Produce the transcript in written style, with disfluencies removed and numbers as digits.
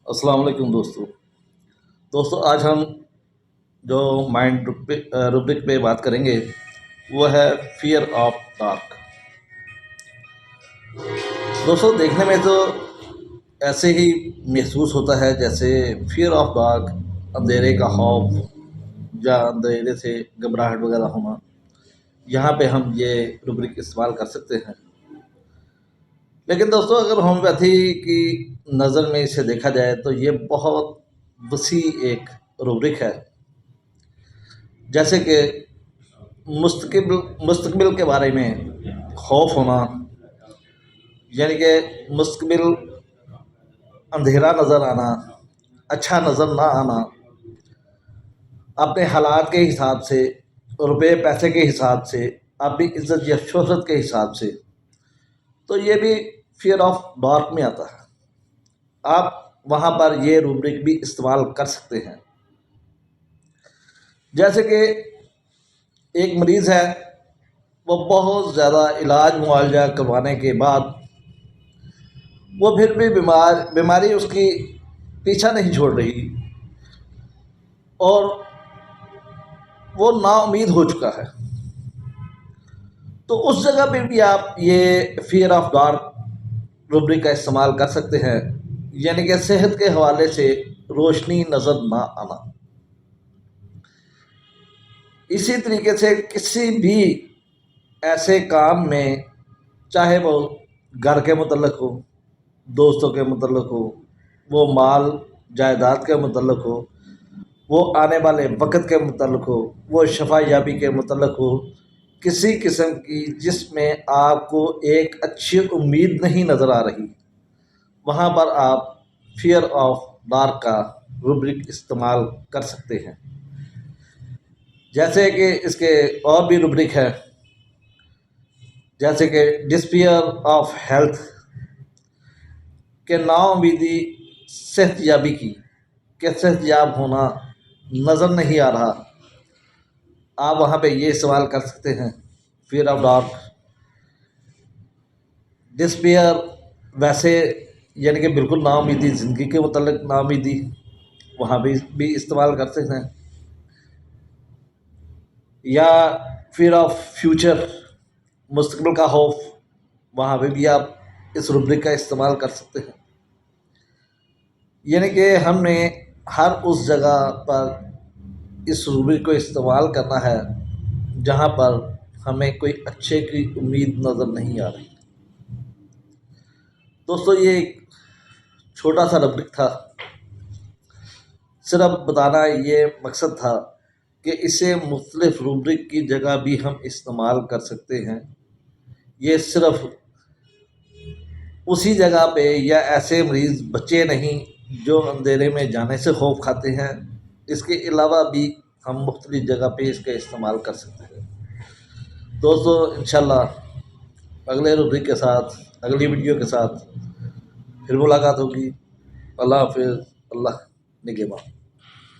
السلام علیکم دوستو آج ہم جو مائنڈ روبرک پہ بات کریں گے وہ ہے فیئر آف ڈارک۔ دوستو دیکھنے میں تو ایسے ہی محسوس ہوتا ہے جیسے فیئر آف ڈارک اندھیرے کا خوف یا اندھیرے سے گھبراہٹ وغیرہ ہونا، یہاں پہ ہم یہ روبرک استعمال کر سکتے ہیں۔ لیکن دوستو اگر ہومیوپیتھی کی نظر میں اسے دیکھا جائے تو یہ بہت وسیع ایک روبرک ہے، جیسے کہ مستقبل کے بارے میں خوف ہونا، یعنی کہ مستقبل اندھیرا نظر آنا، اچھا نظر نہ آنا، اپنے حالات کے حساب سے، روپے پیسے کے حساب سے، اپنی عزت یا شہرت کے حساب سے، تو یہ بھی فیئر آف ڈارک میں آتا ہے۔ آپ وہاں پر یہ روبرک بھی استعمال کر سکتے ہیں۔ جیسے کہ ایک مریض ہے، وہ بہت زیادہ علاج معالجہ کروانے کے بعد وہ پھر بھی بیماری اس کی پیچھا نہیں چھوڑ رہی اور وہ نا امید ہو چکا ہے، تو اس جگہ پہ بھی آپ یہ فیئر آف ڈارک روبرک کا استعمال کر سکتے ہیں، یعنی کہ صحت کے حوالے سے روشنی نظر نہ آنا۔ اسی طریقے سے کسی بھی ایسے کام میں، چاہے وہ گھر کے متعلق ہو، دوستوں کے متعلق ہو، وہ مال جائیداد کے متعلق ہو، وہ آنے والے وقت کے متعلق ہو، وہ شفا یابی کے متعلق ہو، کسی قسم کی جس میں آپ کو ایک اچھی امید نہیں نظر آ رہی، وہاں پر آپ فیئر آف ڈارک کا روبرک استعمال کر سکتے ہیں۔ جیسے کہ اس کے اور بھی روبرک ہے، جیسے کہ ڈسپیئر آف ہیلتھ، کہ نا امیدی صحت یابی کی، کہ صحت یاب ہونا نظر نہیں آ رہا، آپ وہاں پہ یہ استعمال کر سکتے ہیں فیئر آف ڈارک۔ ڈسپیئر ویسے یعنی کہ بالکل نا امیدی، زندگی کے متعلق نا امیدی، وہاں بھی استعمال کر سکتے ہیں۔ یا فیئر آف فیوچر، مستقبل کا خوف، وہاں پہ بھی آپ اس روبرک کا استعمال کر سکتے ہیں۔ یعنی کہ ہم نے ہر اس جگہ پر اس روبرک کو استعمال کرنا ہے جہاں پر ہمیں کوئی اچھے کی امید نظر نہیں آ رہی۔ دوستو یہ ایک چھوٹا سا روبرک تھا، صرف بتانا یہ مقصد تھا کہ اسے مختلف روبرک کی جگہ بھی ہم استعمال کر سکتے ہیں۔ یہ صرف اسی جگہ پہ یا ایسے مریض بچے نہیں جو اندھیرے میں جانے سے خوف کھاتے ہیں، اس کے علاوہ بھی ہم مختلف جگہ پہ اس کا استعمال کر سکتے ہیں۔ دوستو انشاءاللہ اگلے روبرک کے ساتھ، اگلی ویڈیو کے ساتھ پھر ملاقات ہوگی۔ اللہ حافظ، اللہ نگہباں۔